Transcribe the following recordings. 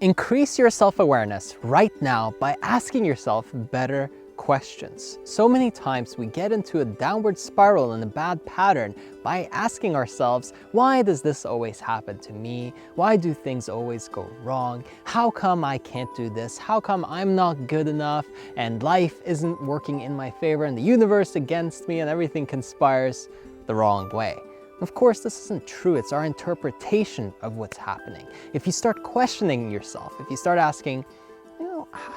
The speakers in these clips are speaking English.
Increase your self-awareness right now by asking yourself better questions. So many times we get into a downward spiral and a bad pattern by asking ourselves, why does this always happen to me? Why do things always go wrong? How come I can't do this? How come I'm not good enough and life isn't working in my favor and the universe against me and everything conspires the wrong way? Of course, this isn't true. It's our interpretation of what's happening. If you start questioning yourself, if you start asking,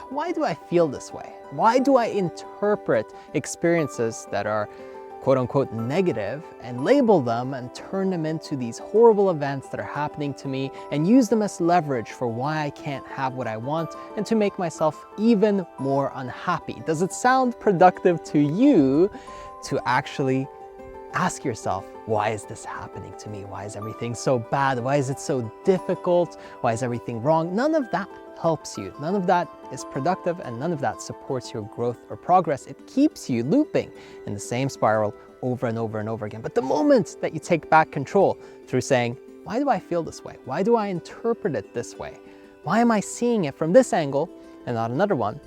why do I feel this way? Why do I interpret experiences that are quote unquote negative and label them and turn them into these horrible events that are happening to me and use them as leverage for why I can't have what I want and to make myself even more unhappy? Does it sound productive to you to actually ask yourself, why is this happening to me? Why is everything so bad? Why is it so difficult? Why is everything wrong? None of that helps you. None of that is productive and none of that supports your growth or progress. It keeps you looping in the same spiral over and over and over again. But the moment that you take back control through saying, why do I feel this way? Why do I interpret it this way? Why am I seeing it from this angle and not another one?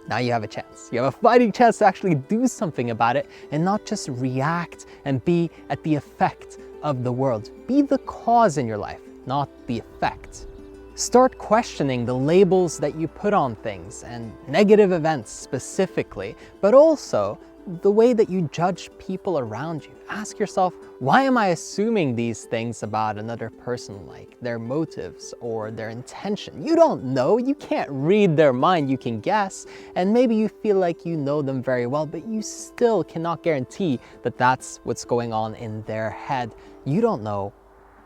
Now you have a chance. You have a fighting chance to actually do something about it and not just react and be at the effect of the world. Be the cause in your life, not the effect. Start questioning the labels that you put on things and negative events specifically, but also the way that you judge people around you. Ask yourself, why am I assuming these things about another person, like their motives or their intention? You don't know, you can't read their mind, you can guess, and maybe you feel like you know them very well, but you still cannot guarantee that that's what's going on in their head. You don't know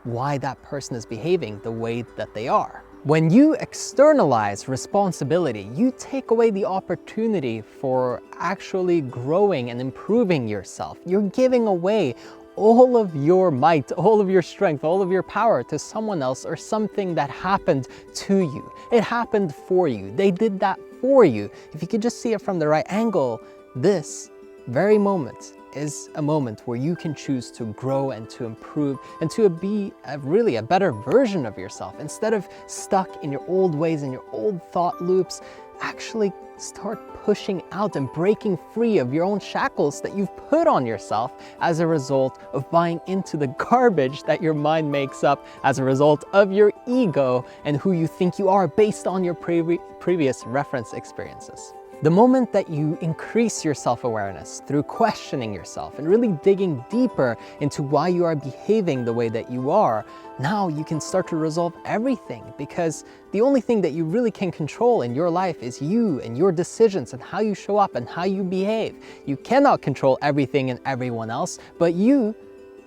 why that person is behaving the way that they are. When you externalize responsibility, you take away the opportunity for actually growing and improving yourself. You're giving away all of your might, all of your strength, all of your power to someone else or something that happened to you. It happened for you. They did that for you. If you could just see it from the right angle, this very moment is a moment where you can choose to grow and to improve and to be really a better version of yourself. Instead of stuck in your old ways and your old thought loops, actually start pushing out and breaking free of your own shackles that you've put on yourself as a result of buying into the garbage that your mind makes up as a result of your ego and who you think you are based on your previous reference experiences. The moment that you increase your self-awareness through questioning yourself and really digging deeper into why you are behaving the way that you are, now you can start to resolve everything, because the only thing that you really can control in your life is you and your decisions and how you show up and how you behave. You cannot control everything and everyone else, but you,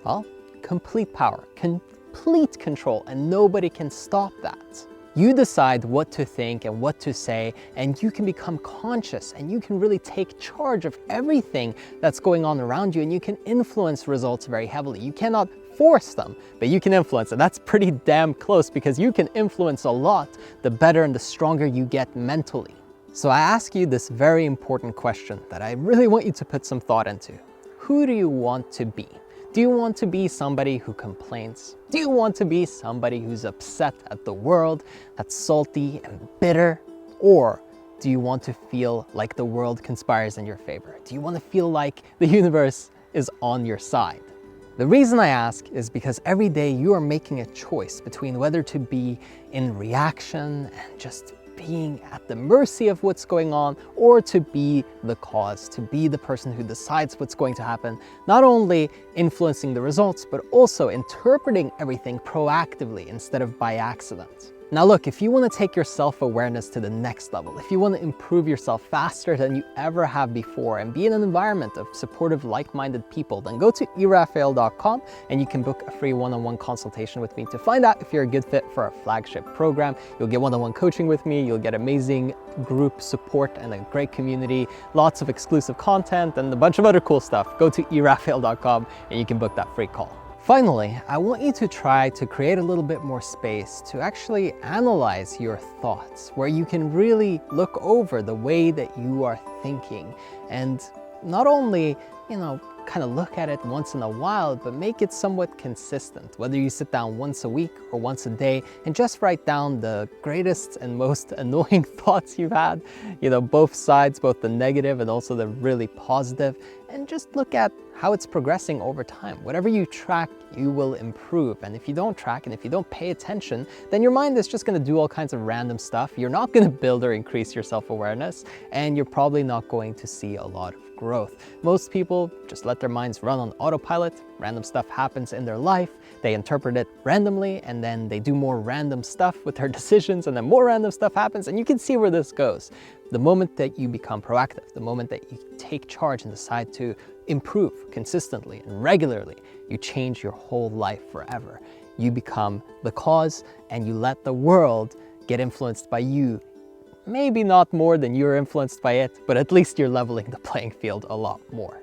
well, complete power, complete control, and nobody can stop that. You decide what to think and what to say, and you can become conscious and you can really take charge of everything that's going on around you, and you can influence results very heavily. You cannot force them, but you can influence, and that's pretty damn close, because you can influence a lot the better and the stronger you get mentally. So I ask you this very important question that I really want you to put some thought into. Who do you want to be? Do you want to be somebody who complains? Do you want to be somebody who's upset at the world, that's salty and bitter? Or do you want to feel like the world conspires in your favor? Do you want to feel like the universe is on your side? The reason I ask is because every day you are making a choice between whether to be in reaction and just being at the mercy of what's going on, or to be the cause, to be the person who decides what's going to happen, not only influencing the results, but also interpreting everything proactively instead of by accident. Now look, if you want to take your self-awareness to the next level, if you want to improve yourself faster than you ever have before and be in an environment of supportive, like-minded people, then go to erafael.com and you can book a free one-on-one consultation with me to find out if you're a good fit for our flagship program. You'll get one-on-one coaching with me, you'll get amazing group support and a great community, lots of exclusive content and a bunch of other cool stuff. Go to erafael.com and you can book that free call. Finally, I want you to try to create a little bit more space to actually analyze your thoughts, where you can really look over the way that you are thinking and not only kind of look at it once in a while, but make it somewhat consistent. Whether you sit down once a week or once a day and just write down the greatest and most annoying thoughts you've had, both sides, both the negative and also the really positive, and just look at how it's progressing over time. Whatever you track, you will improve. And if you don't track and if you don't pay attention, then your mind is just going to do all kinds of random stuff. You're not going to build or increase your self-awareness, and you're probably not going to see a lot of growth. Most people just let their minds run on autopilot. Random stuff happens in their life. They interpret it randomly, and then they do more random stuff with their decisions, and then more random stuff happens, and you can see where this goes. The moment that you become proactive, the moment that you take charge and decide to improve consistently and regularly, you change your whole life forever. You become the cause, and you let the world get influenced by you. Maybe not more than you're influenced by it, but at least you're leveling the playing field a lot more.